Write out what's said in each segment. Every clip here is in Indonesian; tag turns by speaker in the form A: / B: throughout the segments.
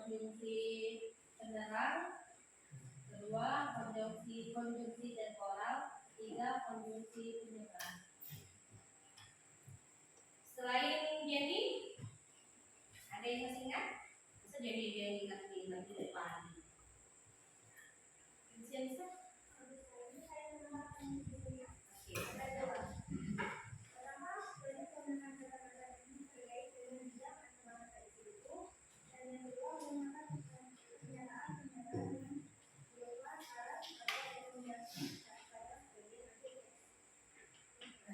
A: konjungsi penerang, kedua konjungsi temporal, tiga konjungsi penyeberang. Selain Jenny, ada yang masih ingat? Masa Jenny ingat di depan? Bisa?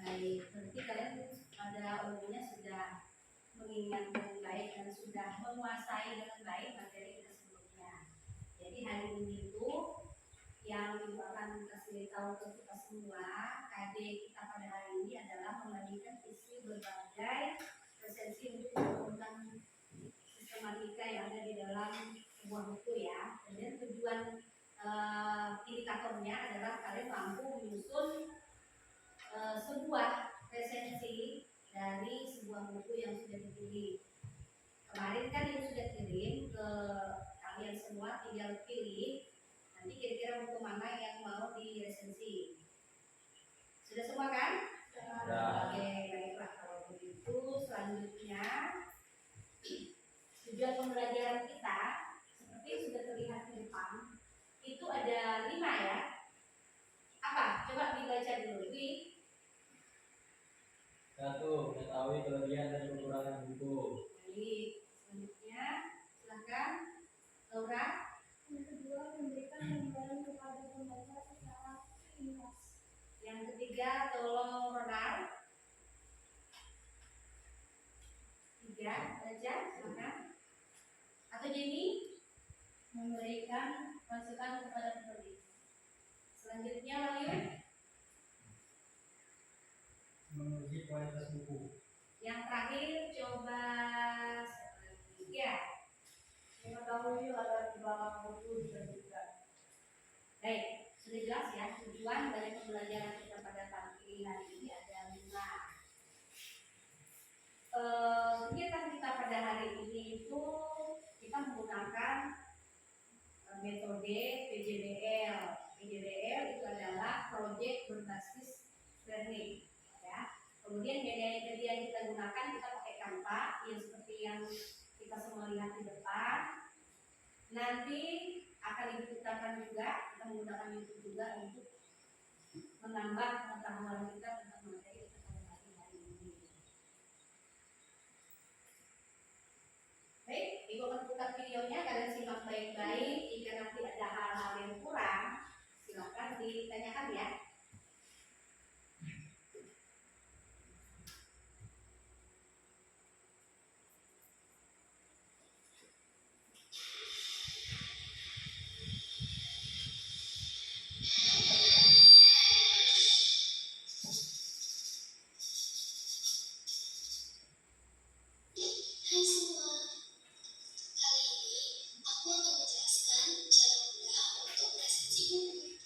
A: Baik, berarti kalian pada umumnya sudah mengingat dengan baik dan sudah menguasai dengan baik materi kita sebelumnya. Jadi hari ini itu yang Ibu akan kasih tahu ke kita semua, KD kita pada hari ini adalah membagikan isi berbagai resensi untuk menggunakan sistematika yang ada di dalam sebuah buku ya. Dan tujuan indikatornya adalah kalian mampu menyusun sebuah resensi dari sebuah buku yang sudah dipilih. Kemarin kan yang sudah kirim ke kalian semua, tinggal pilih nanti kira-kira buku mana yang mau diresensi. Sudah semua kan? Sudah. Oke, baiklah kalau begitu selanjutnya tujuan pembelajaran kita seperti yang sudah terlihat di depan itu ada 5 ya. Apa? Coba dibaca dulu.
B: Satu, mengetahui kelebihan dan kekurangan buku.
A: Baik, selanjutnya silakan Laura.
C: Yang kedua, memberikan gambaran kepada pembaca secara ringkas.
A: Yang ketiga, tolong Ronald. 3, baca silakan. Atau Jenny, memberikan masukan kepada penulis. Selanjutnya Wahyu,
B: Menguji kualitas buku.
A: yang terakhir coba ya mengetahui latar belakang buku juga. Baik, sudah jelas ya tujuan dari pembelajaran kita pada pagi hari ini ada 5. Kegiatan kita pada hari ini itu kita menggunakan metode PJBL. PJBL itu adalah proyek berbasis learning. Ya. Kemudian media yang kita gunakan kita pakai Canva yang seperti yang kita semua lihat di depan. Nanti akan diputarkan juga, kita menggunakan YouTube juga untuk menambah pengetahuan kita tentang materi kita pada pagi hari ini. Baik, Ibu akan buka videonya, kalian simak baik-baik. Jika nanti ada hal-hal yang kurang, silakan ditanyakan ya.
C: Hai semua, kali ini aku akan menjelaskan cara mudah untuk resensi buku.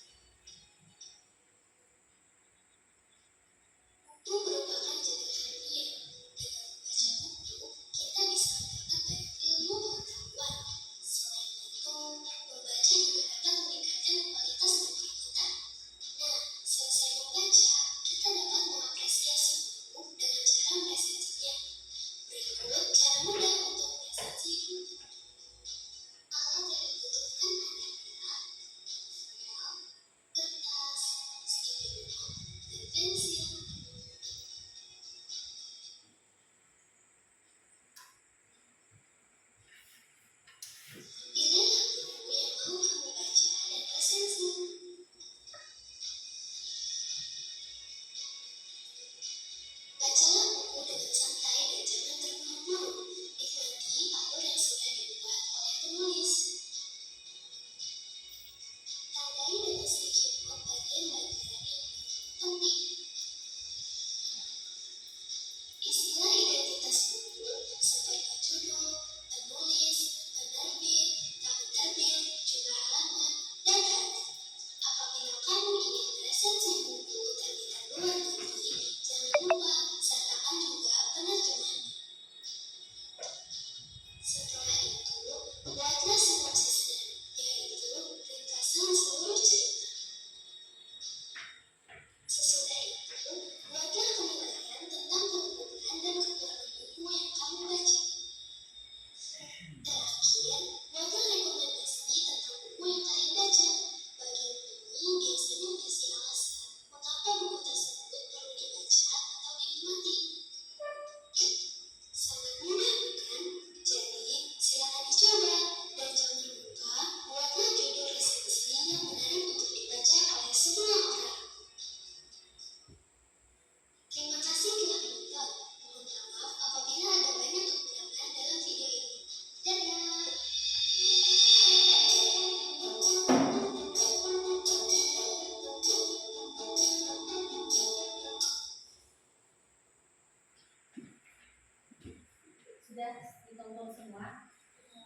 A: semua?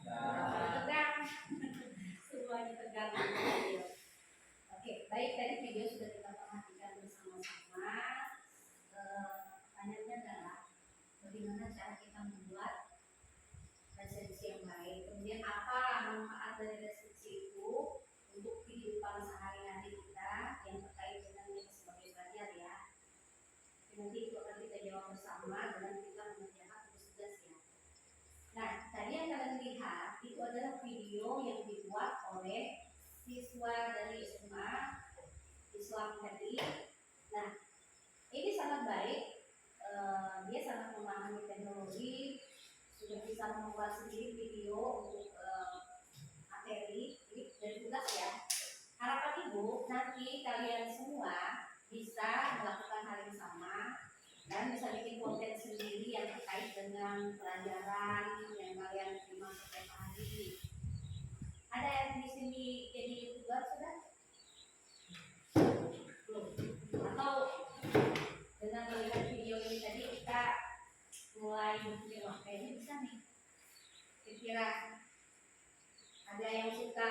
B: Nah,
A: Tegang. Semuanya tegang. Oke, baik, tadi video sudah kita perhatikan bersama-sama. Pertanyaannya adalah bagaimana cara kita membuat resensi yang baik. Kemudian apa manfaat dari resensi itu untuk kehidupan sehari-hari kita yang terkait dengan kita sebagai pelajar ya. Nanti itu akan kita jawab bersama dengan kita mengerjakan tugas ya. Nah, tadi yang kalian lihat itu adalah video yang dibuat oleh siswa dari SMA Islam tadi. Nah, ini sangat baik. Dia sangat memahami teknologi, sudah bisa membuat sendiri video untuk materi. Ini dari tugas ya. Harapan ibu nanti kalian semua bisa melakukan hal yang sama dan bisa bikin konten sendiri yang terkait dengan pelajaran yang kalian terima setiap hari. Ada yang di sini jadi youtuber sudah? Belum. Atau dengan melihat video ini tadi kita mulai berpikir wah kayaknya bisa nih. Kira-kira ada yang suka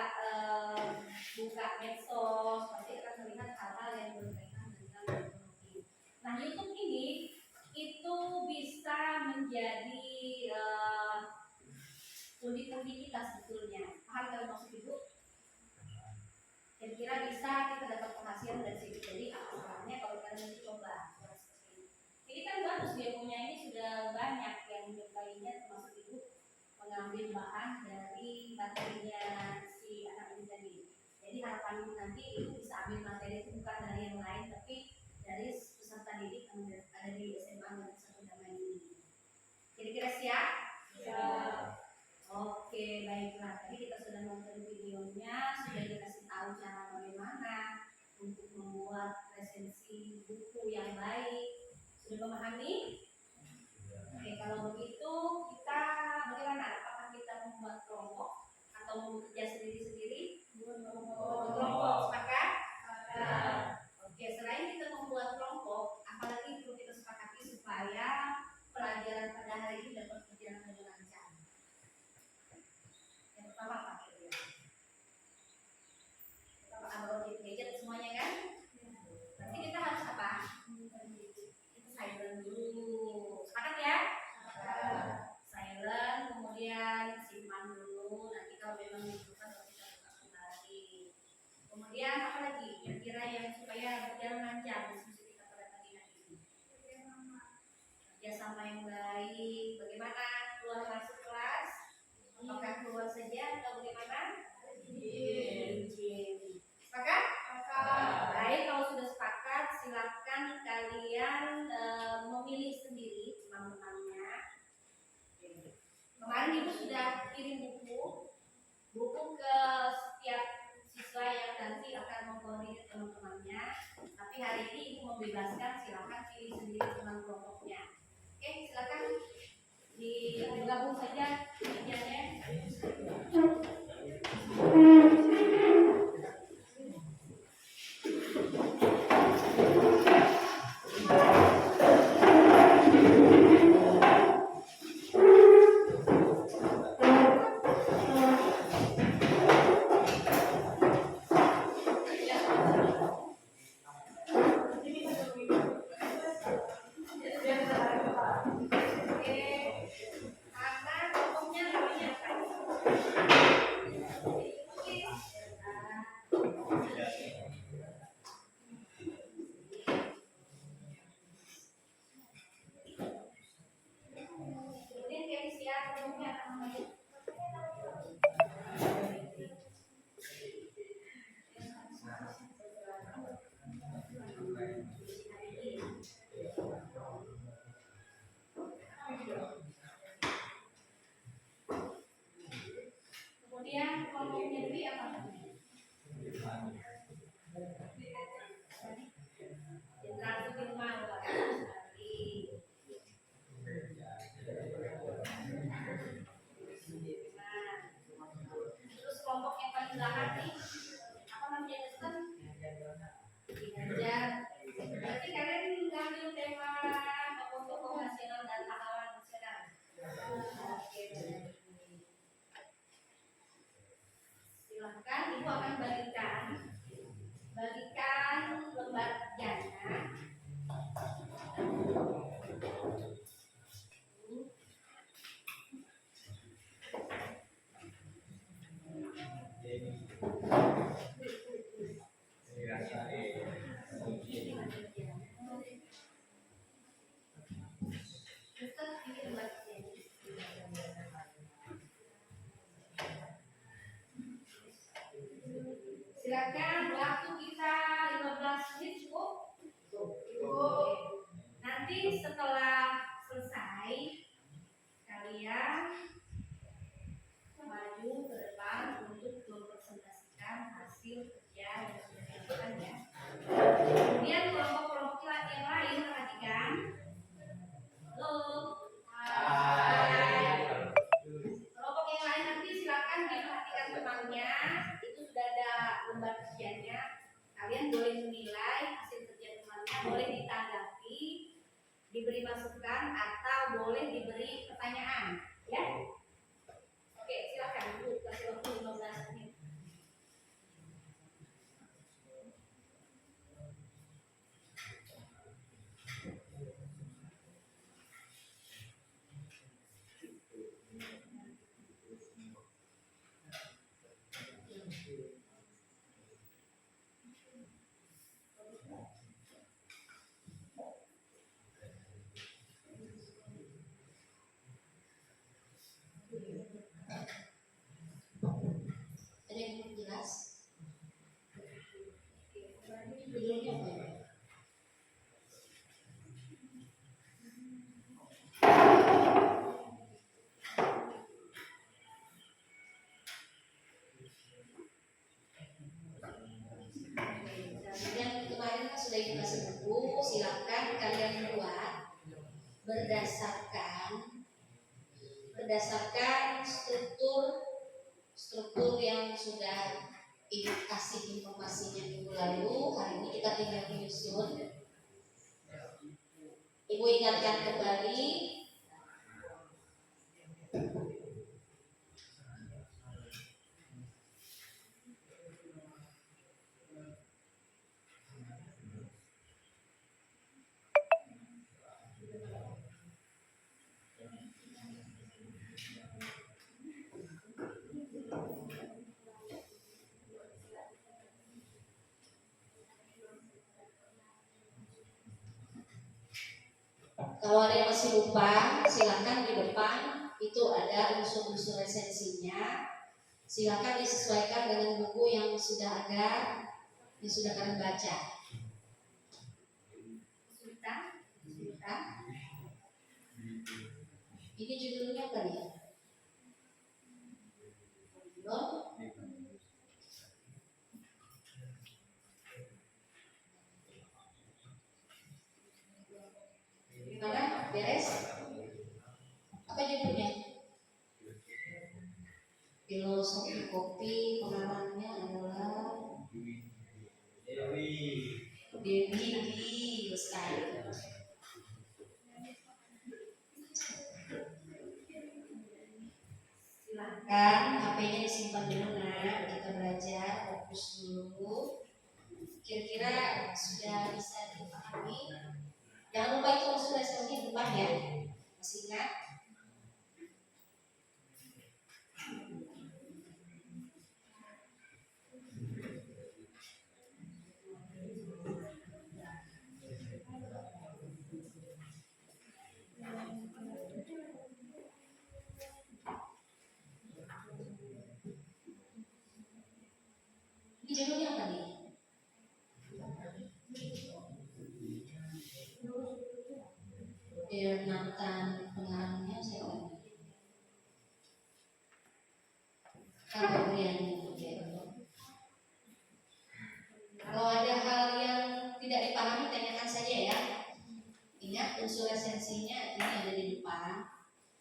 A: buka medsos pasti akan melihat hal-hal yang berkaitan dengan teknologi. Nah, YouTube ini itu bisa menjadi pundi-pundi kita sebetulnya. Paham kalau maksud ibu? Kira-kira bisa kita dapat penghasilan dari situ. Jadi apa salahnya kalau kita mencoba? Ini kan bagus dia punya ini sudah banyak yang menyukainya termasuk ibu mengambil bahan dari materinya si anak ini tadi. Jadi harapan ibu nanti ibu bisa ambil materi itu bukan dari yang lain tapi dari peserta didik yang ada di SMA dan satu damai ini. Kira-kira siap? Siap. Oke, baiklah. Tadi kita sudah nonton videonya, sudah dikasih tahu cara bagaimana untuk membuat resensi buku yang baik. Sudah memahami? Oke, kalau begitu kita bagaimana? Apakah kita membuat kelompok atau bekerja sendiri-sendiri? Kelompok, sepakat? Oke, selain kita membuat kelompok, apalagi perlu kita sepakati supaya pelajaran pada hari ini dapat berjalan dengan lancar. Yang pertama apa kira-kira? Pertama upload gadget semuanya kan? Nanti kita harus apa? Kita silent dulu. Sepakat ya? Silent, kemudian simpan dulu. Nanti kalau memang dibutuhkan kita buka kembali. Kemudian apa lagi? Kira-kira yang supaya berjalan lancar diskusi kita pada pagi hari ini. Kerjasama yang baik. Bagaimana keluar masuk kelas? Apakah keluar saja atau bagaimana? Izin. Sepakat? Baik, kalau sudah sepakat, silakan kalian memilih sendiri teman-temannya. Kemarin ibu sudah kirim buku ke setiap siswa yang nanti akan mengkoordinir teman-temannya. Tapi hari ini ibu membebaskan, silakan pilih sendiri teman kelompoknya. Oke, silakan digabung saja kerjanya. Kemudian kelompoknya Dwi apa? Jenderal Sudirman terus kelompok yang paling belakang nih apa namanya Kristen? Ganjar. Berarti kalian ngambil tema tokoh-tokoh nasional dan pahlawan nasional. Oke. Silakan, waktu kita 15 menit cukup. Cukup. Nanti setelah selesai kalian maju ke depan untuk mempresentasikan hasil kerja yang sudah dilakukan ya. Kemudian kelompok-kelompok yang lain perhatikan. Halo. Hai. Kelompok yang lain nanti silakan diperhatikan temannya. Itu sudah ada lembar kerjanya. Kalian boleh menilai hasil kerja temannya, boleh ditanggapi, diberi masukan atau boleh diberi pertanyaan, ya. Oke, silakan Bu, kasih waktu 15 menit.
D: Ada yang belum jelas? Judulnya apa ya? Yang kemarin kan sudah dikasih buku, silakan kalian buat berdasarkan struktur yang sudah ibu kasih informasinya minggu lalu. Hari ini kita tinggal menyusun. Ibu ingatkan kembali. Kalau ada yang masih lupa, silakan di depan itu ada unsur-unsur esensinya. Silakan disesuaikan dengan buku yang sudah ada, yang sudah kalian baca. Sudah. Ini judulnya apa ya? Belum? Gimana? Beres? Apa judulnya? Filosofi kopi. Pengarangnya adalah Dewi Lestari. Silakan HP-nya disimpan dulu, nak. Kita belajar, fokus dulu. Kira-kira sudah bisa dipahami? Jangan lupa itu unsur esensi di depan ya. Masih ingat? Ini judulnya apa nih? Nathan, pengarangnya siapa? Kabrian. Kalau ada hal yang tidak dipahami, tanyakan saja ya. Ingat unsur esensinya ini ada di depan.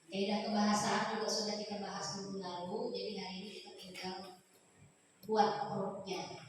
D: Kaidah kebahasaan juga sudah kita bahas minggu lalu. Jadi hari ini kita tinggal buat hurufnya.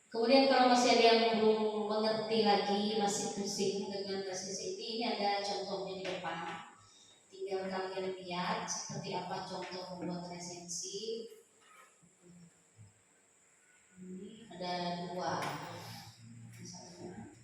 D: Kemudian kalau masih ada yang belum mengerti lagi, masih pusing dengan resensiti, ini ada contohnya di depan. Tinggal kalian lihat seperti apa contoh membuat resensi. Ini ada dua. Misalnya.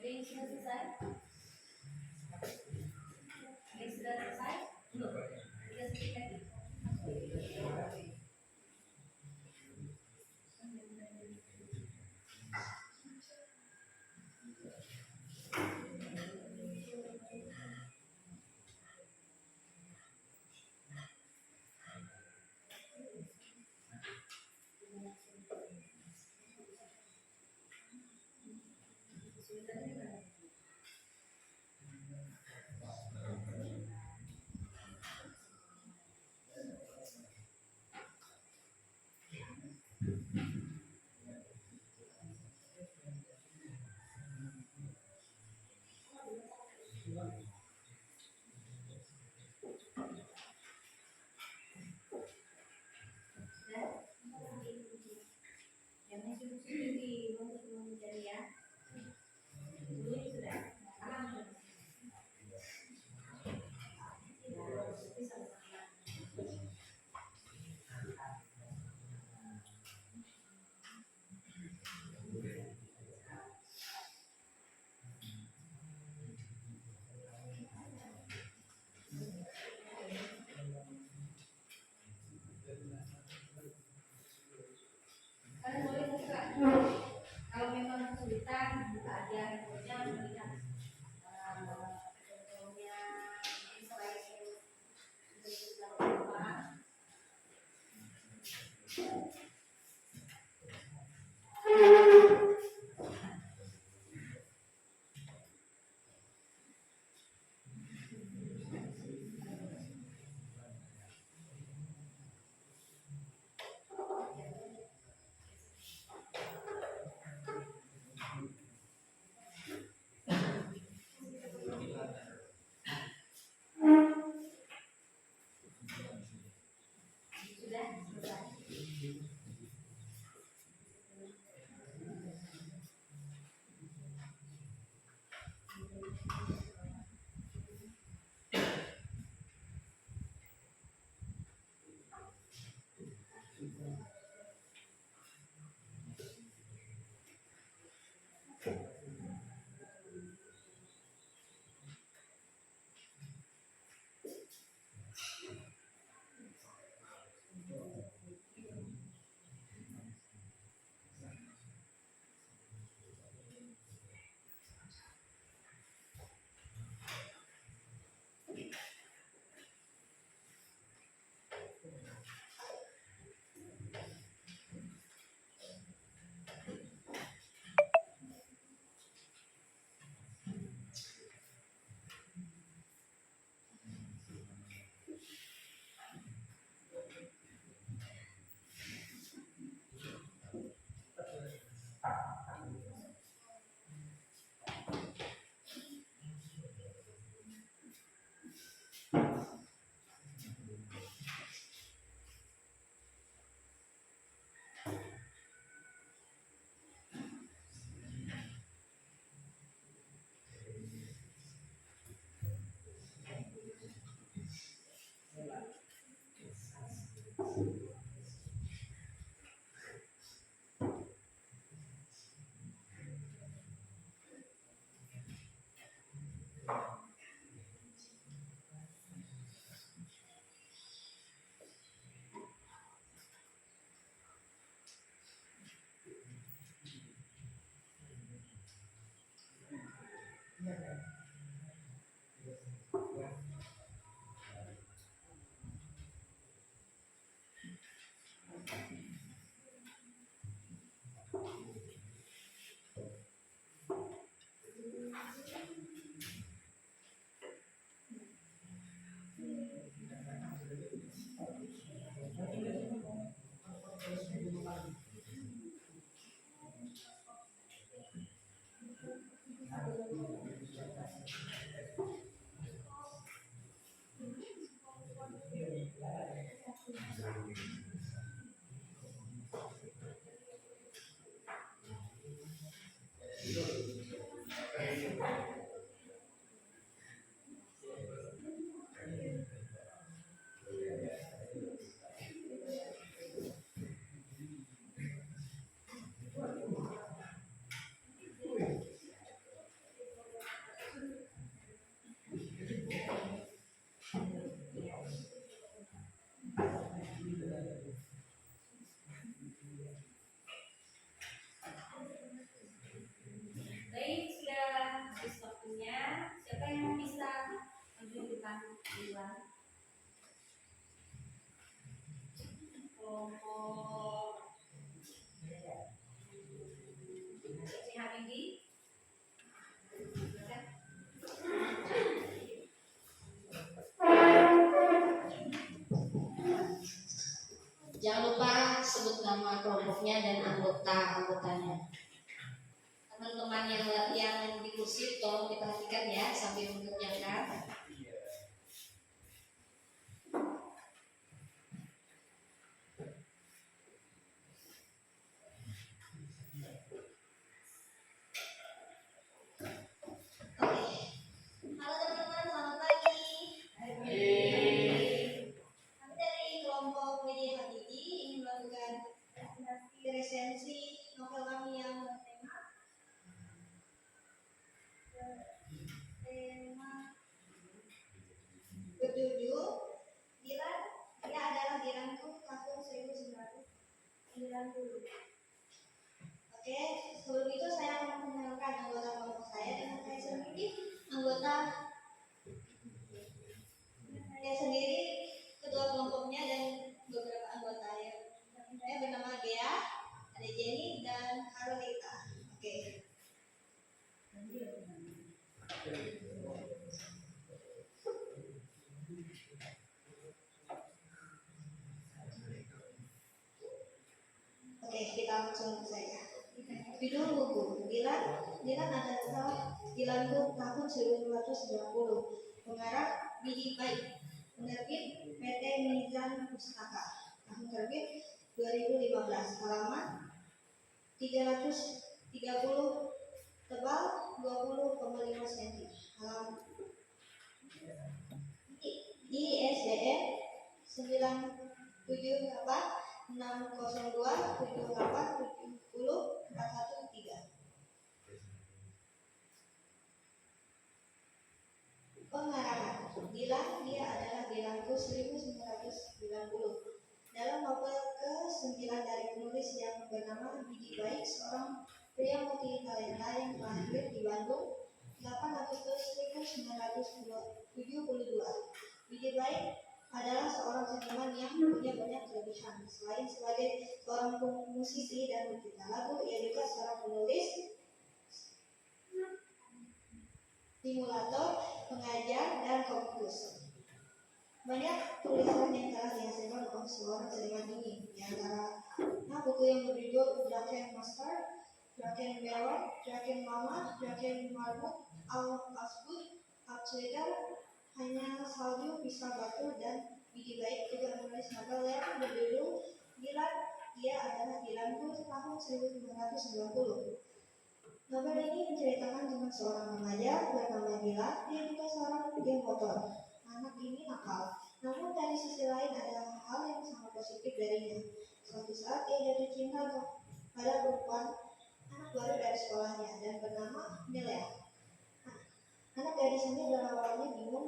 A: Ada yang sudah selesai? Ada yang sudah selesai? Belum. Sudah sedikit lagi. Kesulitannya di mana? Ya, yang sibuk-sibuk di mencari ya. Dulu sudah paham sudah. Ya, tapi sama-sama. Kalian boleh buka. Kalau memang kesulitan, buka aja handphonenya melihat contohnya Israel itu apa. Sudah selesai. Baik, sudah habis waktunya. Siapa yang bisa menunjukkan duluan? Kelompok C. Habibie.
D: kelompoknya dan anggotanya. Teman-teman yang di kursi tolong diperhatikan ya sambil mengerjakan. Halo teman-teman, selamat pagi. Kami dari kelompok media Habibie ingin melakukan presentasi resensi novel kami yang berjudul Dilan, Dia Adalah Dilanku tahun 1990. Oke, sebelum itu saya akan mengenalkan anggota kelompok saya dengan saya sendiri, saya sendiri, ketua kelompoknya dan beberapa anggota yang saya bernama Gea, ada Jenny dan Carlita. Oke. Oke, kita langsung saja. Judul buku Dilan adalah Dilanku tahun 1990. Pengarang Biji Baik. Penerbit PT Mizan Pustaka. Tahun terbit 2015. Halaman 330, tebal 20,5 cm. Halaman ISBN 978 602 78 70 413. Pengarang Dilan, Dia Adalah Dilanku 1990. Dalam novel ke-9 dari penulis yang bernama Biji Baik, seorang pria multi talenta yang lahir di Bandung 8 Agustus 1972. Biji Baik adalah seorang seniman yang punya banyak kelebihan. Selain sebagai seorang musisi dan pencipta lagu, ia juga seorang penulis, simulator, pengajar, dan komikus. Banyak tulisan yang telah dihasilkan oleh seorang seniman ini, di antaranya buku yang berjudul Draken Master, Draken Melon, Draken Mama, Draken Marbut, Al-Asbud, Al-Twitter, Hanya Salju, Bisa Batu, dan Biji Baik juga menulis novel yang berjudul Dilan, Dia Adalah Dilanku tahun 1990. Novel ini menceritakan tentang seorang remaja bernama Dilan. Dia juga seorang geng motor. Anak ini nakal, namun dari sisi lain ada hal yang sangat positif darinya. Suatu saat ia jatuh cinta pada perempuan, anak baru dari sekolahnya, dan bernama Milea. Anak gadis ini awalnya bingung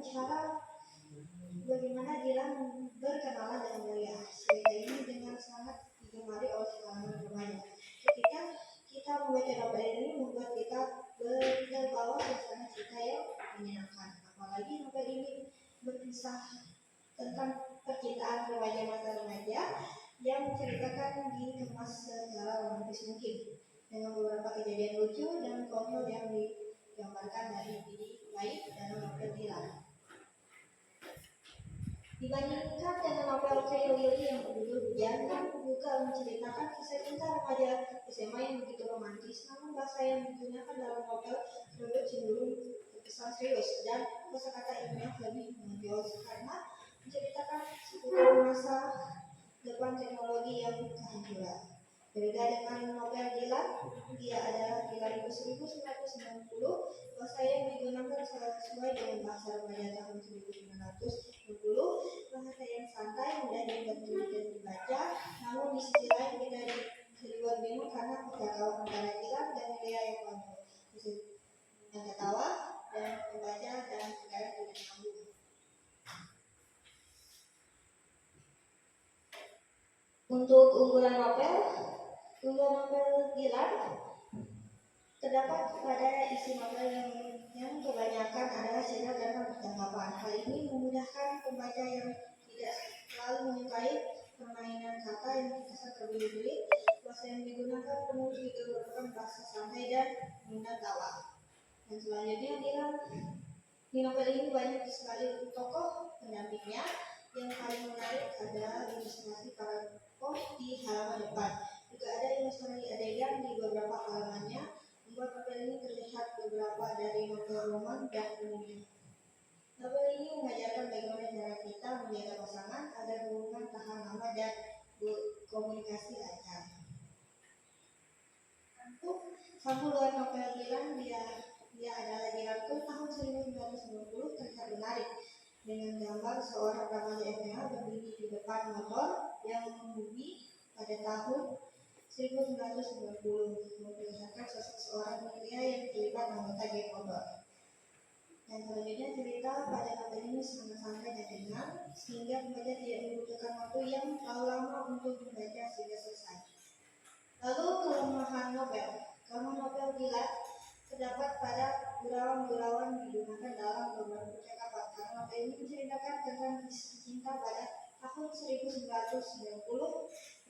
D: bagaimana Dilan berkenalan dengan Milea. Cerita ini dengan sangat digemari oleh kalangan remaja. Ketika kita membaca novel ini membuat kita terbawa suasana cerita yang menyenangkan. Apalagi novel ini berkisah tentang percintaan remaja masa remaja yang menceritakan dikemas secara romantis mungkin, dengan beberapa kejadian lucu dan konyol yang digambarkan dari Biji Baik dalam novel Dilan. Dibandingkan dengan novel Teh Lili yang berjudul Hujan, yang juga menceritakan kisah cinta remaja SMA yang begitu romantis, namun bahasa yang digunakan dalam novel tersebut cenderung terkesan serius dan kosakata ilmiah lebih menonjol karena menceritakan seputar masa depan teknologi yang kehancuran. Berbeda dengan novel Dilan, Dia Adalah Dilanku 1990, bahasa yang digunakan sesuai dengan bahasa remaja tahun 1990, bahasa yang santai, mudah diterima dan dibaca. Namun di sisi lain kita dibuat bingung karena percakapan antara Dilan dan Milea yang konyol, yang ketawa dan membaca dan segala tidak nyambung. Untuk unggulan novel Dilan terdapat pada isi novel yang kebanyakan adalah cerita tentang percakapan. Hal ini memudahkan pembaca yang tidak selalu menyukai permainan kata yang terkesan terbelit-belit. Bahasa yang digunakan penulis juga merupakan bahasa santai dan mengundang tawa. Dan selanjutnya di novel ini banyak sekali tokoh pendampingnya. Yang paling menarik adalah ilustrasi para tokoh di halaman depan.
C: Juga ada ilustrasi adegan di beberapa halamannya, membuat novel ini terlihat beberapa dari novel roman dan umumnya. Novel ini mengajarkan bagaimana cara kita menjaga pasangan agar hubungan tahan lama dan komunikasi lancar. Untuk sambungan novel Dilan, dia adalah dirangkum tahun 1990, terlihat menarik dengan gambar seorang remaja SMA berdiri di depan motor yang mengemudi pada tahun 1990, memperlihatkan sosok seorang pria yang terlibat anggota geng motor. Dan selanjutnya cerita pada novel ini sangat santai dan ringan, sehingga pembaca tidak membutuhkan waktu yang terlalu lama untuk membaca sehingga selesai. Lalu kelemahan novel. Kelemahan novel Dilan terdapat pada gurauan-gurauan digunakan dalam beberapa percakapan. Karena novel ini menceritakan tentang kisah cinta pada tahun 1990,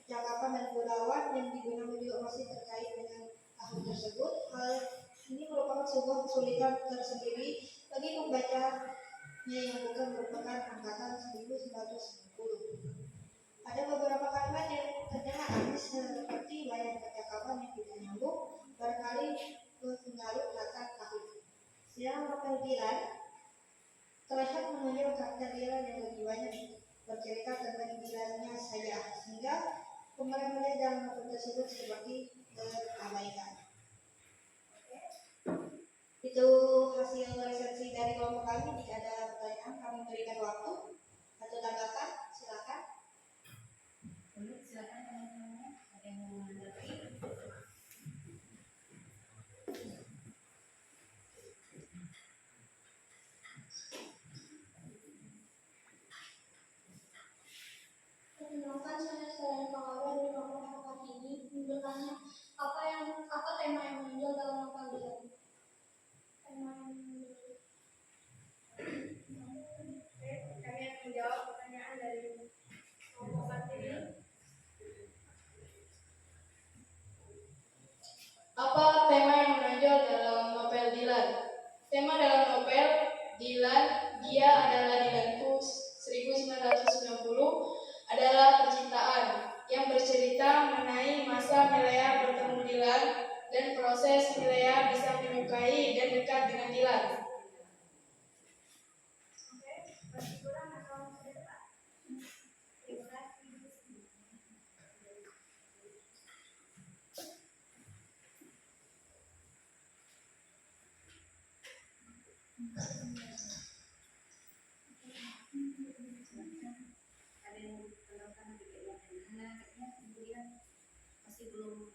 C: percakapan dan gurauan yang digunakan juga masih terkait dengan tahun tersebut. Hal ini merupakan sebuah kesulitan tersendiri bagi pembacanya yang bukan merupakan angkatan 1990. Ada beberapa kalimat yang terdengar aneh seperti banyak percakapan yang tidak nyambung, barangkali mengalut latar tahun. Sedang novel Dilan terlihat menunjuk karakter Dilan yang lebih banyak bercerita tentang Dilannya saja, sehingga pemeran dalam novel tersebut seperti terabaikan. Itu hasil resensi dari kelompok kami. Jika ada pertanyaan, kami berikan waktu atau tanggapan, silakan.
A: Silakan teman-teman, ada yang mau menanggapi?
C: Perkenalkan, saya Selain Pengawal dari novel Hakat ini. Bertanya, apa tema yang menonjol dalam novel Dilan? Tema yang menonjol. Kami akan menjawab pertanyaan dari kelompok Hakat ini.
E: Apa tema yang menonjol dalam novel Dilan? Tema dalam novel Dilan, Dia Adalah Dilanku 1990 adalah percintaan yang bercerita mengenai masa Milea bertemu Dilan dan proses Milea bisa menyukai dan dekat dengan Dilan.
C: Masih kurang atau sudah Pak? Terima kasih.
A: Ada yang menambahkan tidak yang kayaknya kemudian masih belum.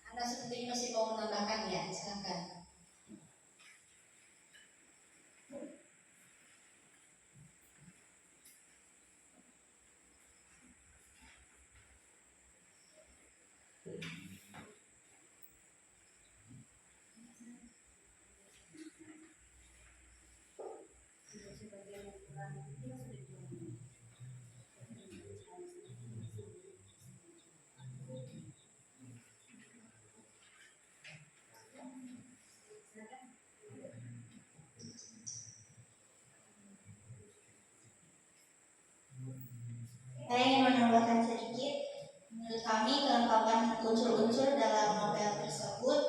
D: Anda sepertinya masih mau menambahkan ya, silakan.
A: Sebagian yang kurang mungkin sudah dijawab.
D: Saya ingin menambahkan sedikit. Menurut kami, kelengkapan unsur-unsur dalam novel tersebut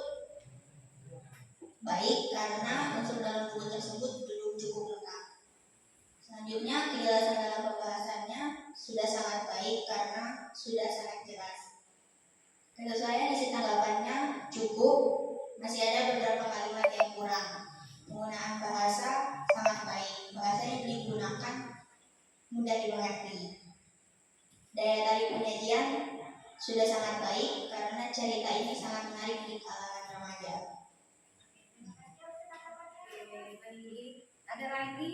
D: baik karena unsur dalam buku tersebut belum cukup lengkap. Selanjutnya, kejelasan dalam pembahasannya sudah sangat baik karena sudah sangat jelas. Menurut saya isi tanggapannya cukup, masih ada beberapa kalimat yang kurang. Penggunaan bahasa sangat baik, bahasa yang digunakan mudah dimengerti. Daya tarik penyajian sudah sangat baik karena cerita ini sangat menarik di kalangan remaja.
A: Ada lagi?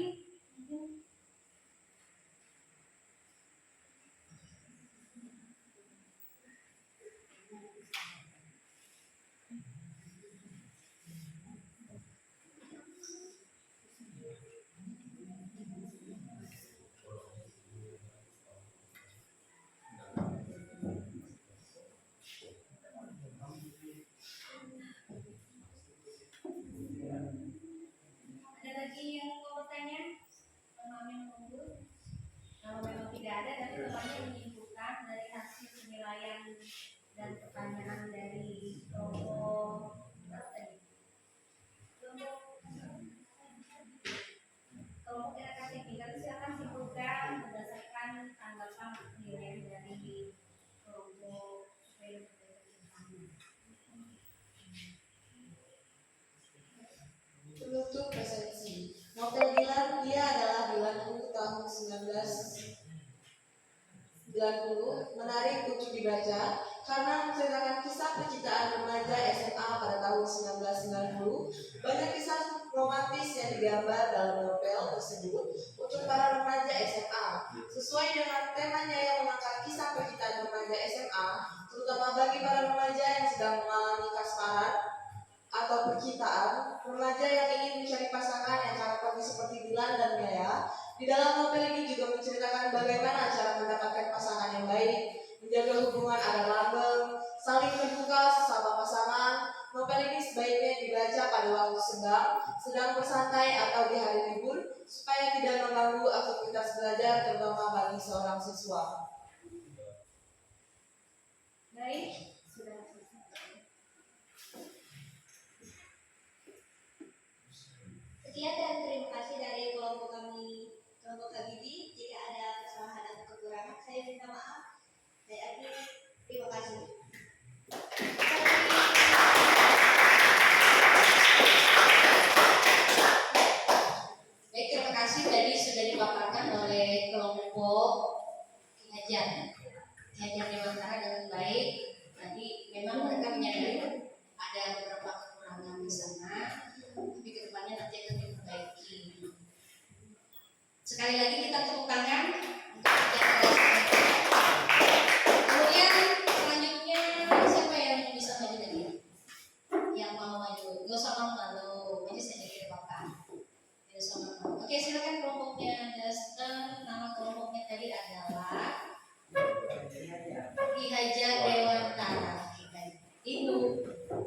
A: Ada lagi yang mau bertanya?
F: 90 menarik untuk dibaca karena menceritakan kisah percintaan remaja SMA pada tahun 1990. Banyak kisah romantis yang digambar dalam novel tersebut untuk para remaja SMA. Sesuai dengan temanya yang mengangkat kisah percintaan remaja SMA, terutama bagi para remaja yang sedang mengalami kasmaran atau percintaan, remaja yang ingin mencari pasangan yang karakternya seperti Dilan dan Maya. Di dalam novel ini juga menceritakan bagaimana cara mendapatkan pasangan yang baik, menjaga hubungan agar langgeng, saling terbuka sesama pasangan. Novel ini sebaiknya dibaca pada waktu sedang bersantai atau di hari libur, supaya tidak mengganggu aktivitas belajar terutama bagi seorang siswa.
A: Baik, sudah selesai.
C: Sekian dan terima kasih dari kelompok KBD. Jika ada kesalahan atau kekurangan, saya minta maaf. Saya akhiri. Terima kasih.
D: Baik, terima kasih tadi sudah dipaparkan oleh kelompok Ki Hajar Dewantara dengan baik. Tadi memang mereka menyadari ada beberapa kekurangan di sana, tapi kedepannya nanti akan diperbaiki. Sekali lagi kita tepuk tangan untuk kerja keras mereka. Kemudian selanjutnya siapa yang bisa maju tadi? Yang mau maju, gak usah malu, maju saja di depan. Oke, silakan kelompoknya Duster. Nama kelompoknya tadi adalah Ki Hajar Dewantara. Ibu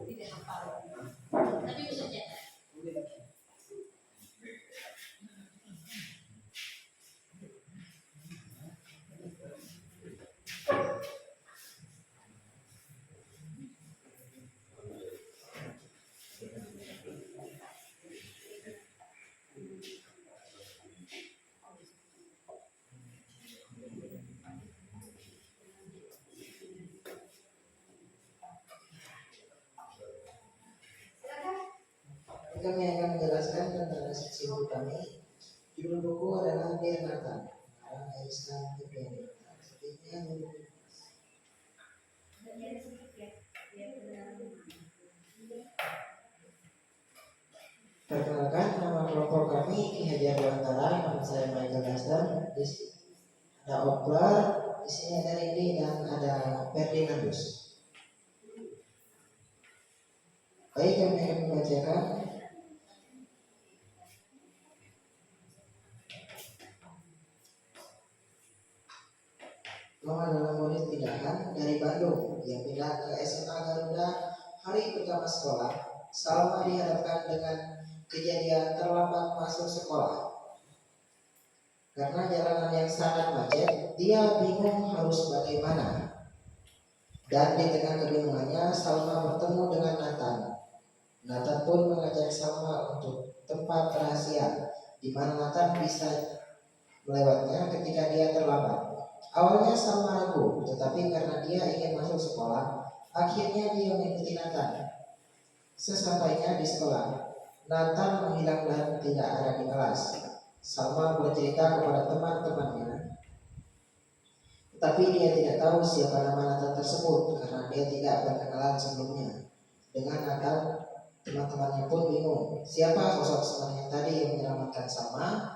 D: tidak hafal, tapi ibu saja.
G: Kami akan menjelaskan tentang seksi buku kami. Judul buku adalah Dear Nathan, karang Aisyah Tipiani. Sepertinya perkenalkan, nama kelompok kami Ki Hajar Dewantara, nama saya Michael Duster. Di sini ada Opler, di sini ada Rindi dan ada Ferdinandus. Baik, kami akan membacakan. Tom adalah murid pindahan dari Bandung. Dia pindah ke SMA Garuda hari pertama sekolah. Salma dihadapkan dengan kejadian terlambat masuk sekolah. Karena jalanan yang sangat macet, dia bingung harus bagaimana. Dan di tengah kebingungannya, Salma bertemu dengan Nathan. Nathan pun mengajak Salma untuk tempat rahasia, di mana Nathan bisa melewatnya ketika dia terlambat. Awalnya Salma ragu, tetapi karena dia ingin masuk sekolah, akhirnya dia mengikuti Nathan. Sesampainya di sekolah, Nathan menghilang dan tidak ada di kelas. Salma bercerita kepada teman-temannya, tetapi dia tidak tahu siapa nama Nathan tersebut karena dia tidak berkenalan sebelumnya. Dengan Nathan, teman-temannya pun bingung, siapa sosok sebenarnya tadi yang menyelamatkan Salma.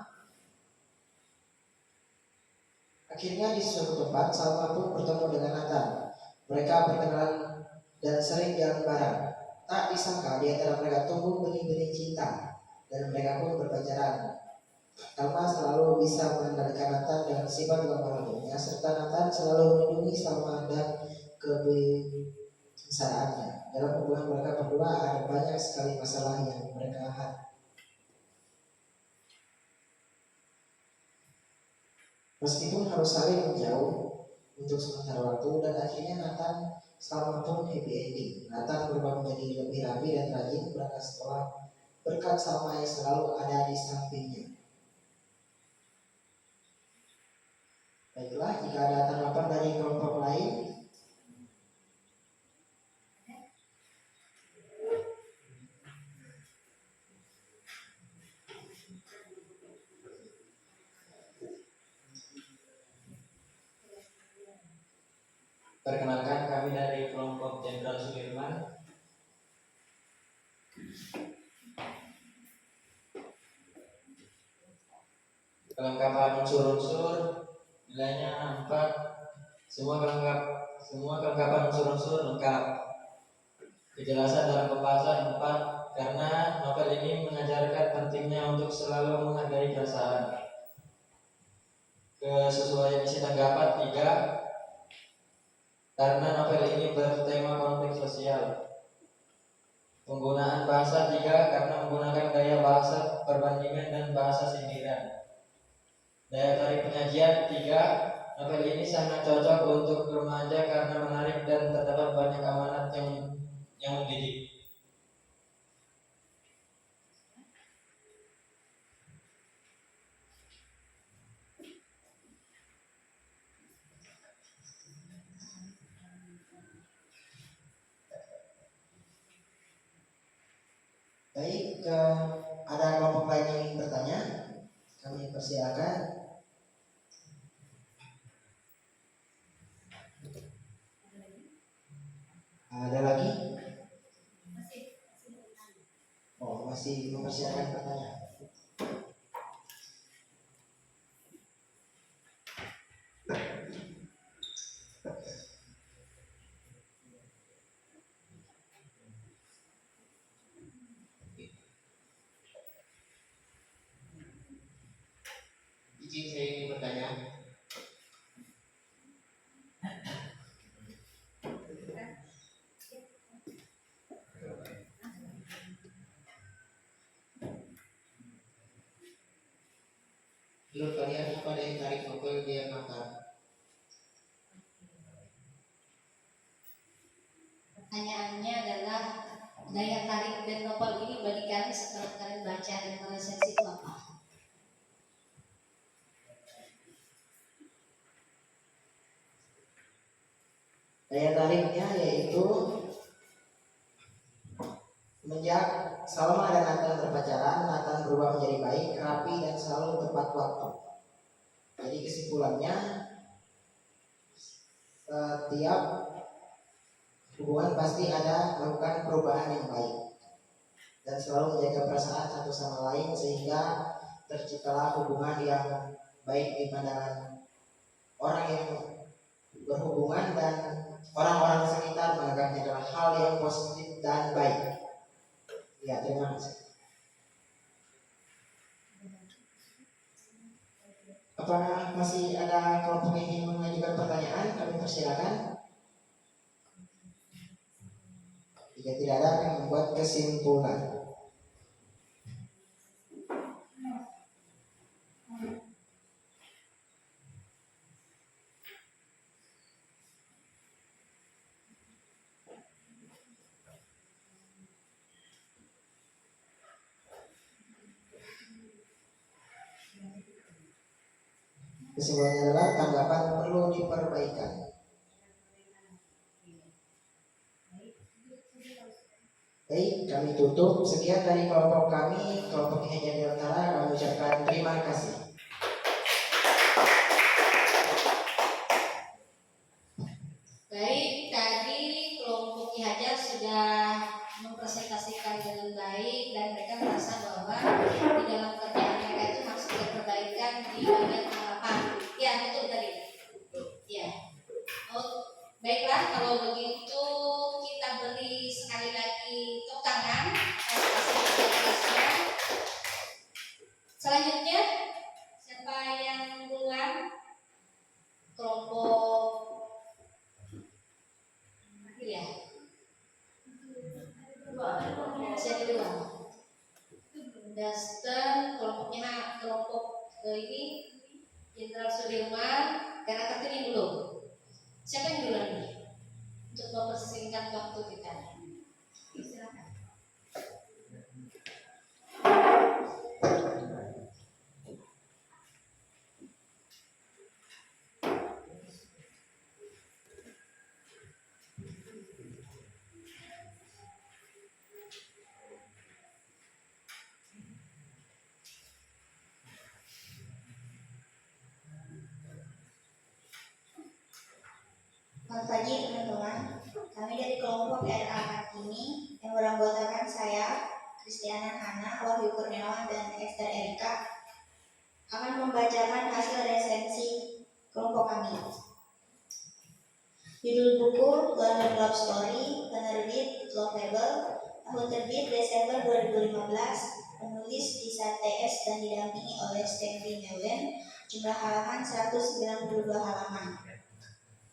G: Akhirnya di suatu tempat, Salma pun bertemu dengan Nathan. Mereka berkenalan dan sering jalan bareng. Tak disangka di antara mereka tumbuh benih-benih cinta, dan mereka pun berpacaran. Salma selalu bisa mengendalikan Nathan dengan sifat lemah lembutnya, serta Nathan selalu melindungi Salma dan kebesarannya. Dalam hubungan mereka berdua ada banyak sekali masalah yang mereka hadapi. Meskipun harus saling menjauh untuk sementara waktu, dan akhirnya Nathan Salma pun happy ending. Nathan berubah menjadi lebih rapi dan rajin berangkat sekolah berkat Salma yang selalu ada di sampingnya. Baiklah, jika ada tanggapan dari kelompok lain.
B: Perkenalkan, kami dari kelompok Jenderal Sudirman. Kelengkapan unsur-unsur nilainya 4. Semua kelengkapan unsur-unsur lengkap. Kejelasan dalam pembahasan 4, karena novel ini mengajarkan pentingnya untuk selalu menghargai perasaan. Kesesuaian isi tanggapan 3, karena novel ini bertema konflik sosial. Penggunaan bahasa 3, karena menggunakan gaya bahasa perbandingan dan bahasa sindiran. Daya tarik penyajian 3, novel ini sangat cocok untuk remaja karena menarik dan terdapat banyak amanat yang mendidik.
G: Baik, ada kelompok lain yang ingin bertanya? Kami persilakan. Ada lagi? Oh, masih mempersiapkan pertanyaan. Izin saya ingin bertanya. Menurut kalian apa daya tarik novel Dia Makar?
D: Pertanyaannya adalah daya tarik dan novel ini bagi kalian setelah kalian baca dan meresensi itu apa?
G: Daya tariknya yaitu semenjak Salma dan Nathan berpacaran, Nathan berubah menjadi baik, rapi, dan selalu tepat waktu. Jadi kesimpulannya, setiap hubungan pasti ada melakukan perubahan yang baik dan selalu menjaga perasaan satu sama lain sehingga terciptalah hubungan yang baik di pandangan orang yang berhubungan dan orang-orang sekitar menganggapnya adalah hal yang positif dan baik. Ya, terima kasih. Apakah masih ada kelompok yang ingin mengajukan pertanyaan? Kami persilakan. Jika tidak ada, kami membuat kesimpulan. Kesimpulannya adalah tanggapan perlu diperbaikan. Baik, kami tutup. Sekian dari kelompok kami, kelompok Ihya Dirantara. Kami ucapkan terima kasih.
D: Baik, tadi kelompok Ki Hajar sudah mempresentasikan dengan baik dan mereka merasa bahwa di dalam kerjaan mereka itu harus ada perbaikan di bagian harapan. Ya, betul tadi. Ya. Oh, baiklah, kalau begitu kita beri sekali lagi tepuk tangan atas. Selanjutnya, siapa yang duluan? Kelompok ya. Saya kedua. Dasten kelompok ini Jenderal Sudirman karena terpilih dulu. Siapa yang duluan nih? Untuk mempersingkat waktu kita. Silakan.
C: Selamat pagi teman-teman. Kami dari kelompok RA Kartini yang beranggotakan saya, Kristiana Hana, Wahyu Kurniawan, dan Esther Erika akan membacakan hasil resensi kelompok kami. Judul buku London Love Story, penerbit Lovable, tahun terbit Desember 2015, penulis Lisa TS dan didampingi oleh Stanley Melvin, jumlah halaman 192 halaman.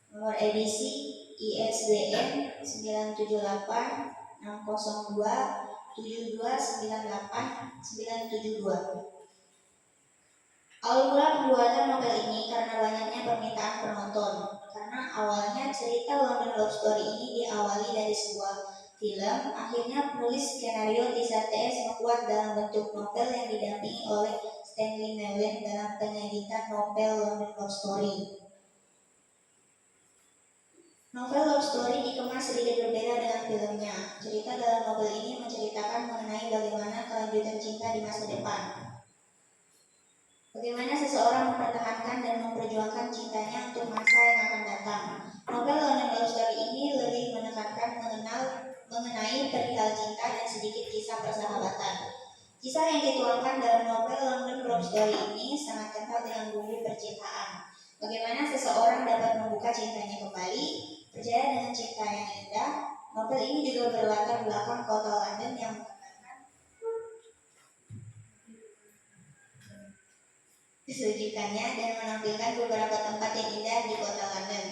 C: Nomor edisi ISBN 978 602 7298 972. Awal mula pembuatan novel ini karena banyaknya permintaan penonton. Karena awalnya cerita London Love Story ini diawali dari sebuah film, akhirnya penulis skenario Lisa TS membuat dalam bentuk novel yang didampingi oleh Stanley Melvin dalam penyelidikan novel London Love Story. Novel Love Story dikemas sedikit berbeda dengan filmnya. Cerita dalam novel ini menceritakan mengenai bagaimana kelanjutan cinta di masa depan. Bagaimana seseorang mempertahankan dan memperjuangkan cintanya untuk masa yang akan datang. Novel London Love Story ini lebih menekankan mengenai perihal cinta dan sedikit kisah persahabatan. Kisah yang dituangkan dalam novel London Love Story ini sangat kental dengan bumbu percintaan. Bagaimana seseorang dapat membuka cintanya kembali, percaya dengan cinta yang indah. Novel ini juga berlatar belakang kota London yang kesejukannya dan menampilkan beberapa tempat yang indah di kota London.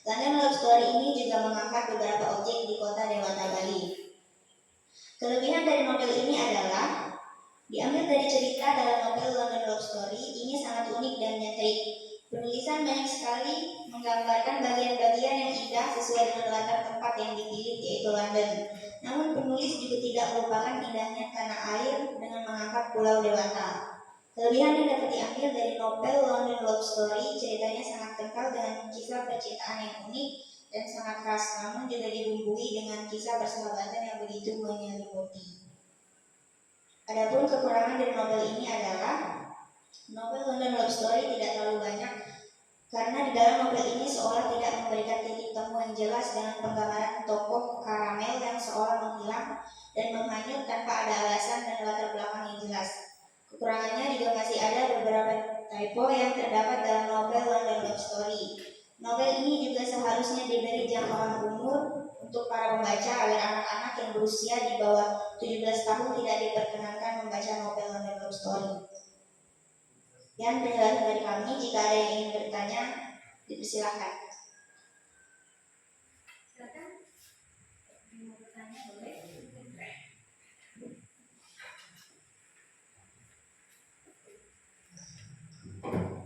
C: London Love Story ini juga mengangkat beberapa objek di kota Dewata Bali. Kelebihan dari novel ini adalah diambil dari cerita dalam novel London Love Story ini sangat unik dan nyentrik. Penulisan banyak sekali menggambarkan bagian-bagian yang indah sesuai dengan latar tempat yang dipilih, yaitu London. Namun penulis juga tidak melupakan indahnya tanah air dengan mengangkat Pulau Dewata. Kelebihan yang dapat diambil dari novel London Love Story, ceritanya sangat kental dengan kisah percintaan yang unik dan sangat khas, namun juga dibumbui dengan kisah persahabatan yang begitu menyelimuti. Adapun kekurangan dari novel ini adalah novel London Love Story tidak terlalu banyak karena di dalam novel ini seolah tidak memberikan titik temu yang jelas dengan penggambaran tokoh karamel yang seolah menghilang dan menghanyut tanpa ada alasan dan latar belakang yang jelas. Kekurangannya juga masih ada beberapa typo yang terdapat dalam novel London Love Story. Novel ini juga seharusnya diberi jangkauan umur untuk para pembaca agar anak-anak yang berusia di bawah 17 tahun tidak diperkenankan membaca novel London Love Story. Dan penjelasan dari kami, jika ada yang ingin bertanya, dipersilakan.
A: Silakan. Mau bertanya boleh?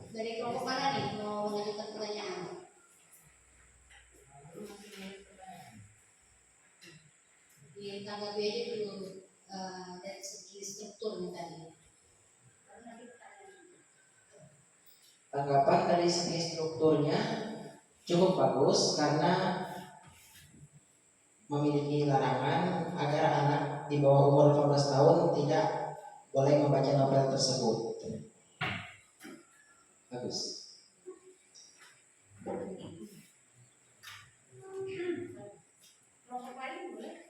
D: Dari kelompok mana nih mau mengajukan pertanyaan? Ditanggapi aja dulu dari segi strukturnya tadi.
G: Tanggapan dari segi strukturnya cukup bagus karena memiliki larangan agar anak di bawah umur 15 tahun tidak boleh membaca novel tersebut. Bagus.
A: Kelompok lain boleh?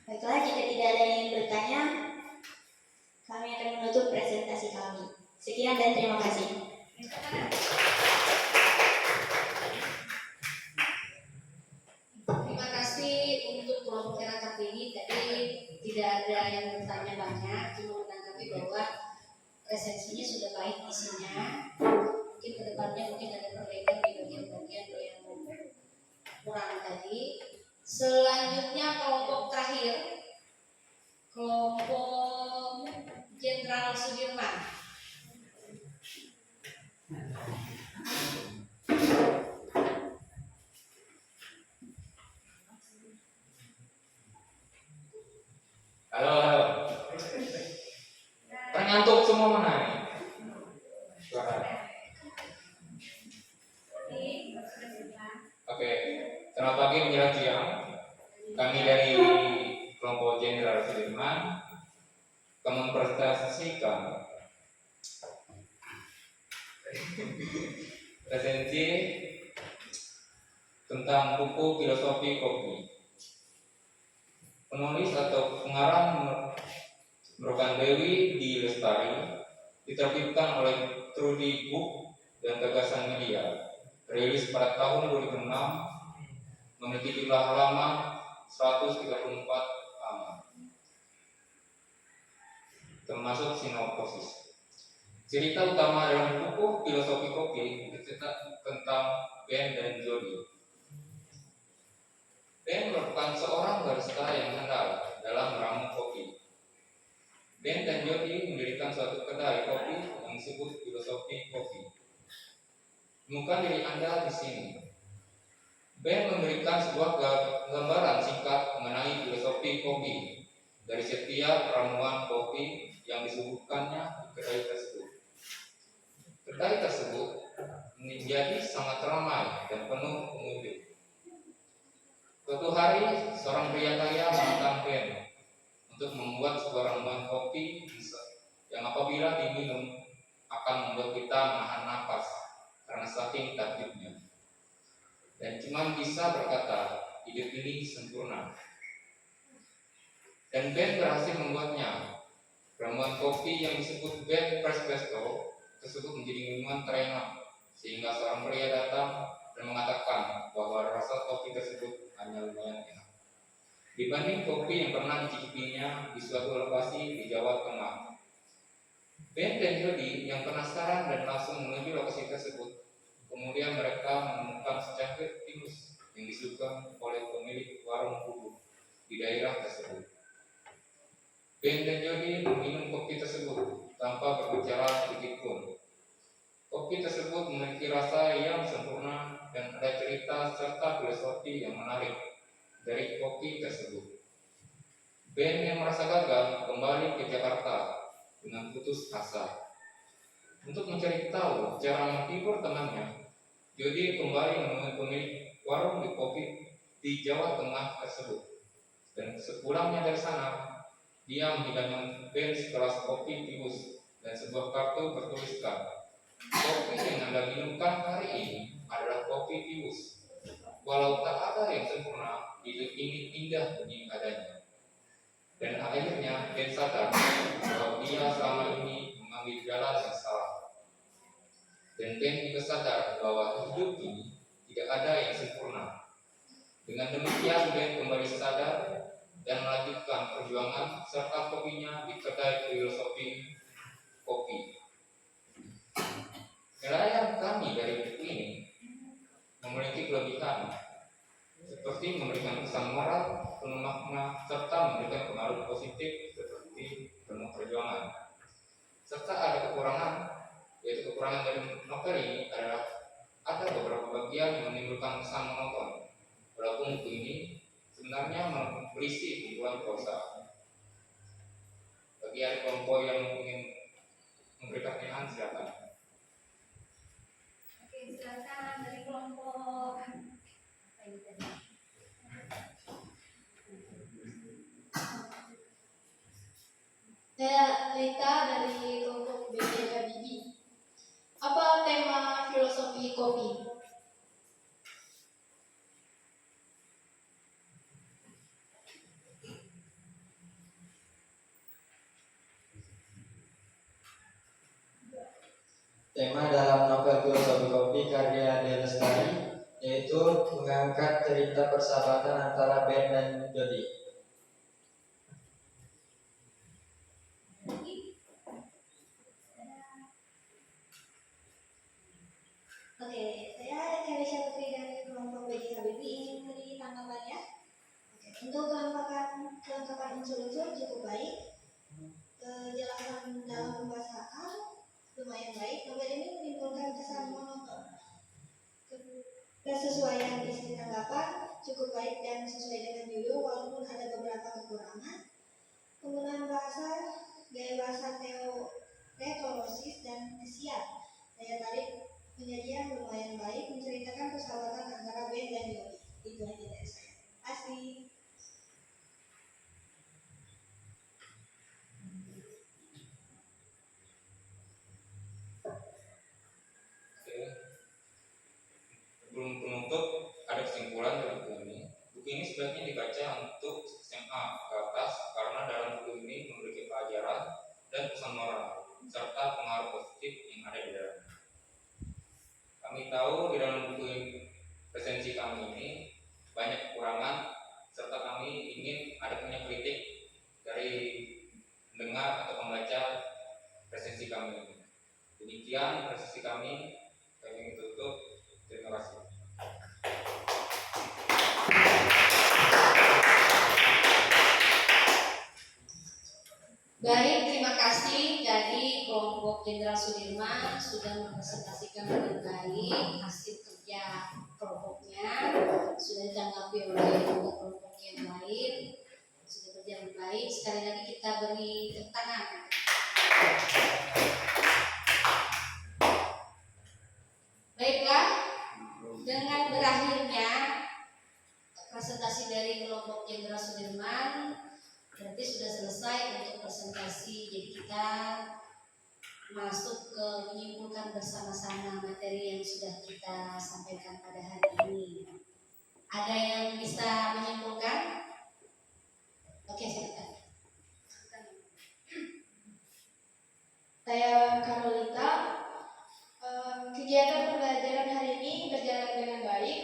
C: Baiklah, jika tidak ada yang ingin bertanya, kami akan menutup presentasi kami. Sekian dan terima kasih.
D: Terima kasih untuk kelompok era Kartini. Tadi tidak ada yang bertanya banyak, cuma menanggapi bahwa resensinya sudah baik isinya. Mungkin kedepannya mungkin ada perbaikan di bagian-bagian yang kurang tadi. Selanjutnya kelompok terakhir, kelompok Jenderal Sudirman.
H: Halo. Terngantuk semua mana nih? Suara. Oke. Selamat pagi menjelang siang. Kami dari kelompok Jenderal Sudirman mempresentasikan resensi tentang buku Filosofi Kopi. Penulis atau pengarang merupakan Dewi D. Lestari, diterbitkan oleh Trudy Book dan Gagasan Media, rilis pada tahun 2006, memiliki jumlah halaman 134 halaman, termasuk sinopsis. Cerita utama dalam buku Filosofi Kopi bercerita tentang Ben dan Jody. Ben merupakan seorang barista yang handal dalam meramu kopi. Ben dan Jody mendirikan suatu kedai kopi yang disebut Filosofi Kopi. Temukan diri Anda di sini. Ben memberikan sebuah gambaran singkat mengenai filosofi kopi dari setiap ramuan kopi yang disuguhkannya di kedai tersebut. Kedai tersebut menjadi sangat ramai dan penuh pengunjung. Suatu hari, seorang pria kaya menantang Ben untuk membuat sebuah ramuan kopi yang apabila diminum akan membuat kita menahan napas karena saking takjubnya, dan cuma bisa berkata, hidup ini sempurna. Dan Ben berhasil membuatnya. Ramuan kopi yang disebut Ben Espresso tersebut menjadi minuman terenak, sehingga seorang pria datang dan mengatakan bahwa rasa kopi tersebut hanya lumayan enak dibanding kopi yang pernah dicicipinya di suatu lokasi di Jawa Tengah. Ben dan Jody yang penasaran dan langsung menuju lokasi tersebut. Kemudian mereka menemukan secangkir timus yang disuguhkan oleh pemilik warung bubuk di daerah tersebut. Ben dan Jody meminum kopi tersebut tanpa berbicara sedikit pun. Kopi tersebut memiliki rasa yang sempurna dan ada cerita serta filosofi yang menarik dari kopi tersebut. Ben yang merasa gagal kembali ke Jakarta dengan putus asa. Untuk mencari tahu cara menghibur temannya, Jody kembali menemui pemilik warung di kopi di Jawa Tengah tersebut. Dan sepulangnya dari sana, dia menghidangkan Ben segelas kopi timus dan sebuah kartu bertuliskan, kopi yang Anda minumkan hari ini adalah kopi timus. Walau tak ada yang sempurna, hidup ini indah begini adanya. Dan akhirnya Ben sadar bahwa dia selama ini mengambil jalan yang salah. Dan Ben juga sadar bahwa hidup ini tidak ada yang sempurna. Dengan demikian Ben kembali sadar dan melanjutkan perjuangan serta kopinya di kedai Filosofi Kopi. Nilai kami dari buku ini memiliki kelebihan seperti memberikan pesan moral, penuh makna, serta memberikan pengaruh positif seperti penuh perjuangan. Serta ada kekurangan, yaitu kekurangan dari novel ini adalah ada beberapa bagian yang menimbulkan kesan monoton. Walaupun buku ini sebenarnya berisi kumpulan prosa. Bagi ada kelompok yang ingin memberikan pilihan, silakan.
A: Oke, silakan dari kelompok apa ini tadi?
E: Saya Rita dari kelompok BJ Habibie. Apa tema filosofi kopi?
B: Tema dalam novel Filosofi Kopi karya D. Lestari yaitu mengangkat cerita persahabatan antara Ben dan Jody.
C: Oke, saya Karisha Putri dari kelompok BJ Habibie ingin memberi tanggapannya. Oke, untuk kelengkapan unsur-unsur cukup baik, kejelasan dalam pembahasan lumayan baik. Novel ini menimbulkan kesan monoton. Kesesuaian isi tanggapan cukup baik dan sesuai dengan judul walaupun ada beberapa kekurangan. Penggunaan bahasa, gaya bahasa retrosis dan siap. Daya tarik penyajian lumayan baik, menceritakan persahabatan antara Ben dan Jody. Itu aja dari saya. Terima kasih.
H: ingin tahu di dalam buku presensi kami ini banyak kekurangan, serta kami ingin ada punya kritik dari pendengar atau pembaca presensi kami ini. Demikian presensi kami tutup. Terima kasih.
D: Baik, terima kasih. Jadi kelompok Jenderal Sudirman sudah mempresentasikan dengan baik hasil kerja kelompoknya, sudah ditanggapi oleh kelompok yang lain, sudah berjalan baik. Sekali lagi kita beri tepuk tangan. Baiklah, dengan berakhirnya presentasi dari kelompok Jenderal Sudirman, berarti sudah selesai untuk presentasi. Jadi kita masuk ke menyimpulkan bersama-sama materi yang sudah kita sampaikan pada hari ini. Ada yang bisa menyimpulkan? Oke, silakan.
E: Saya Karolita. Kegiatan pembelajaran hari ini berjalan dengan baik.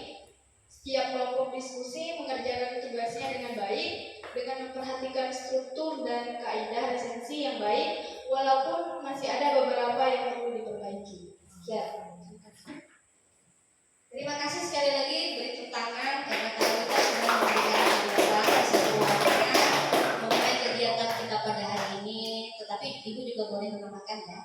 E: Setiap kelompok diskusi mengerjakan tugasnya dengan baik, dengan memperhatikan struktur dan kaidah esensi yang baik, walaupun masih ada beberapa yang perlu diperbaiki. Sekian.
D: Terima kasih sekali lagi, beri tepuk tangan karena kita sudah memberikan penjelasan semuanya mengenai kegiatan kita pada hari ini. Tetapi Ibu juga boleh menambahkan ya.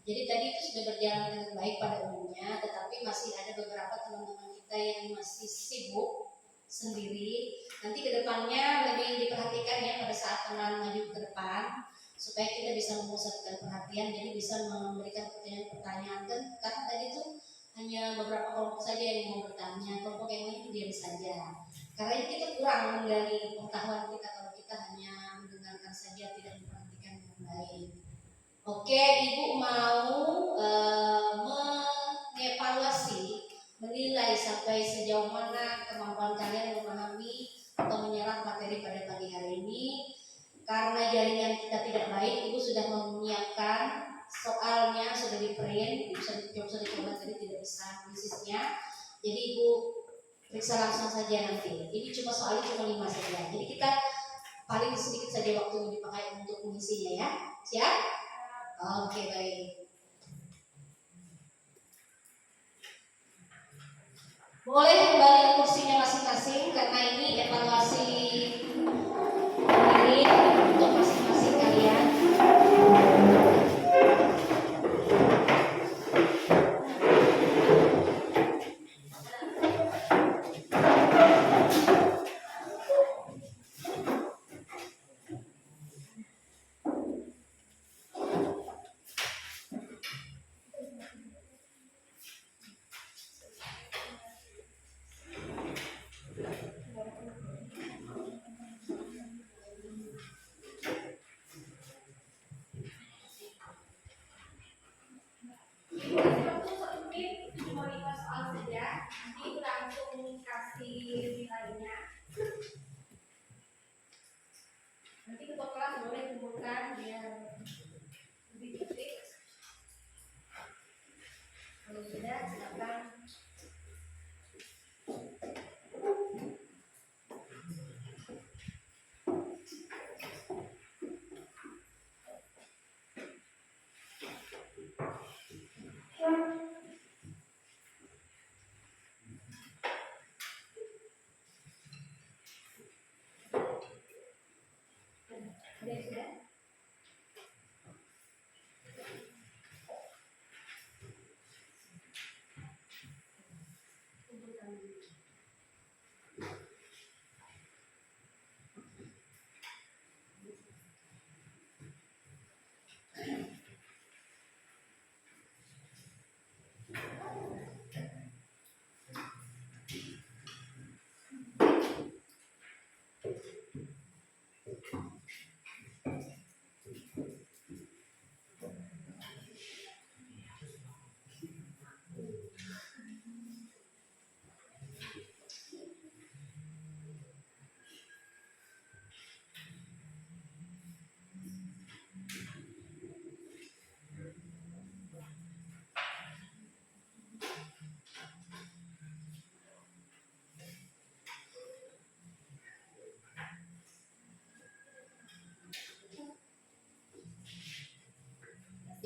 D: Jadi tadi itu sudah berjalan dengan baik pada umumnya, tetapi masih ada beberapa teman-teman kita yang masih sibuk sendiri. Nanti kedepannya lebih diperhatikan ya pada saat teman maju ke depan, supaya kita bisa memusatkan perhatian, jadi bisa memberikan pertanyaan-pertanyaan. Dan karena tadi itu hanya beberapa kelompok saja yang mau bertanya, kelompok yang lain diam saja. Karena ini kita kurang dari pengetahuan kita kalau kita hanya mendengarkan saja, tidak memperhatikan dengan baik. Oke, Ibu mau mengevaluasi, menilai sampai sejauh mana kemampuan kalian memahami atau menyerap materi pada pagi hari ini. Karena jaringan kita tidak baik, Ibu sudah menyiapkan soalnya, sudah di print, bisa dicoba tadi tidak bisa bisnisnya. Jadi Ibu periksa langsung saja nanti. Ini cuma soalnya cuma 5 saja. Jadi kita paling sedikit saja waktu yang dipakai untuk mengisinya ya. Siap? Oke, baik. Boleh kembali ke kursinya masing-masing karena ini evaluasi diri untuk masing-masing kalian.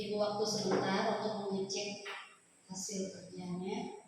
D: Ibu waktu sebentar untuk mengecek hasil kerjanya.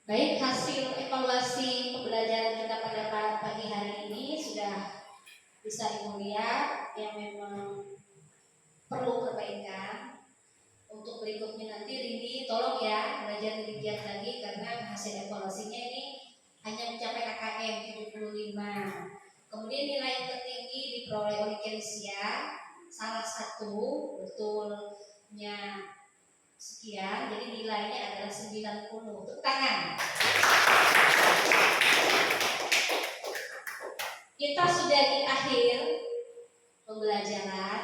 D: Baik, hasil evaluasi pembelajaran kita pada pagi hari ini sudah bisa Ibu lihat yang memang perlu perbaikan. Untuk berikutnya nanti Rindi tolong ya belajar lebih giat lagi karena hasil evaluasinya ini hanya mencapai KKM 75. Kemudian nilai tertinggi diperoleh oleh Kelisia, salah satu betulnya sekian, jadi nilainya adalah 90. Tepuk tangan. Kita sudah di akhir pembelajaran.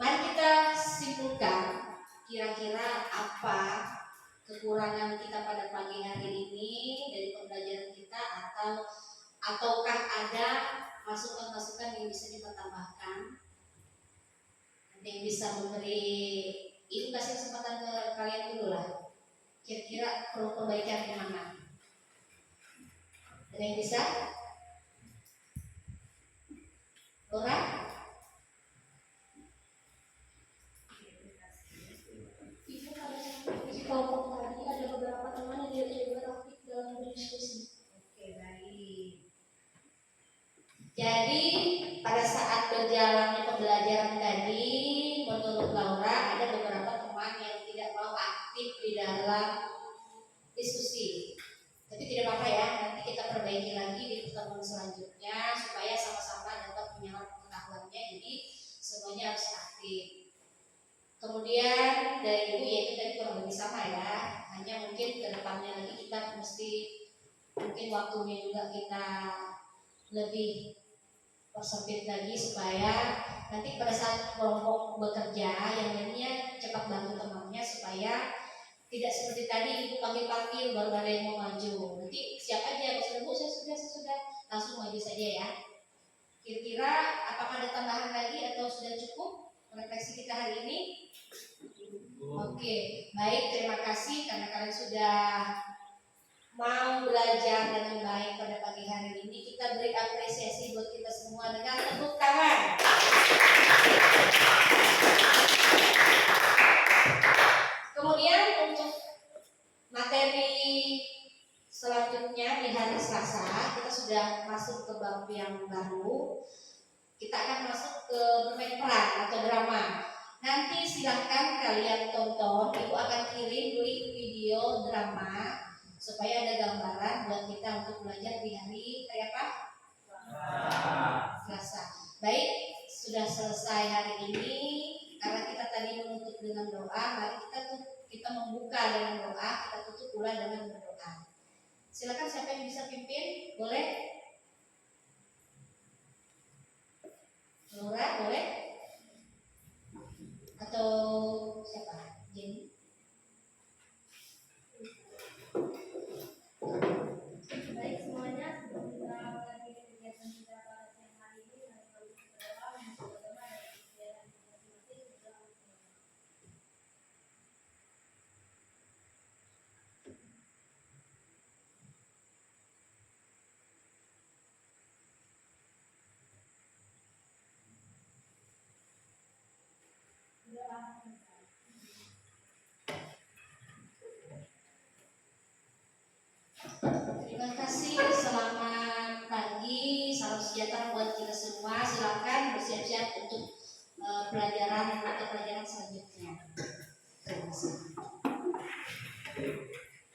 D: Mari kita simpulkan kira-kira apa kekurangan kita pada pagi hari ini dari pembelajaran kita, ataukah ada masukan-masukan yang bisa kita tambahkan. Ada yang bisa memberi, ini kasih kesempatan ke kalian dulu lah. Kira-kira perlu perbaikan di mana? Ada yang bisa? Laura?
E: Ibu di kelompok tadi ada beberapa teman yang tidak juga aktif dalam berdiskusi.
D: Oke, baik. Jadi pada saat berjalannya pembelajaran tadi, menurut Laura ada beberapa teman yang tidak mau aktif di dalam diskusi. Tapi tidak apa-apa ya, nanti kita perbaiki lagi di pertemuan selanjutnya supaya sama-sama dapat menyerap pengetahuannya. Jadi semuanya harus aktif. Kemudian dari Ibu yaitu tadi kurang lebih sama ya, hanya mungkin ke depannya lagi kita mesti mungkin waktunya juga kita lebih persempit lagi supaya nanti pada saat kelompok bekerja yang lainnya cepat bantu temannya supaya tidak seperti tadi Ibu panggil-panggil baru ada yang mau maju. Nanti siapa aja, Bu, saya sudah langsung maju saja ya. Kira-kira apakah ada tambahan lagi atau sudah cukup refleksi kita hari ini? Oke, baik, terima kasih karena kalian sudah mau belajar dengan baik pada pagi hari ini. Kita beri apresiasi buat kita semua dengan tepuk tangan. Kemudian untuk materi selanjutnya di hari Selasa kita sudah masuk ke bab yang baru. Kita akan masuk ke bermain peran atau drama. Nanti silahkan kalian tonton. Ibu akan kirim video drama supaya ada gambaran buat kita untuk belajar di hari apa? Selasa. Baik, sudah selesai hari ini. Karena kita tadi menutup dengan doa, mari kita membuka dengan doa, kita tutup pula dengan berdoa. Silakan siapa yang bisa pimpin, boleh? Laura, boleh? Atau siapa? Jenny?
A: Baik semuanya, sebelum kita mulai kegiatan kita pada siang hari ini, mari kita berdoa untuk berdoa dari kegiatan masing-masing juga.
D: Terima kasih, selamat pagi, salam sejahtera buat kita semua. Silakan bersiap-siap untuk pelajaran selanjutnya. Terima kasih.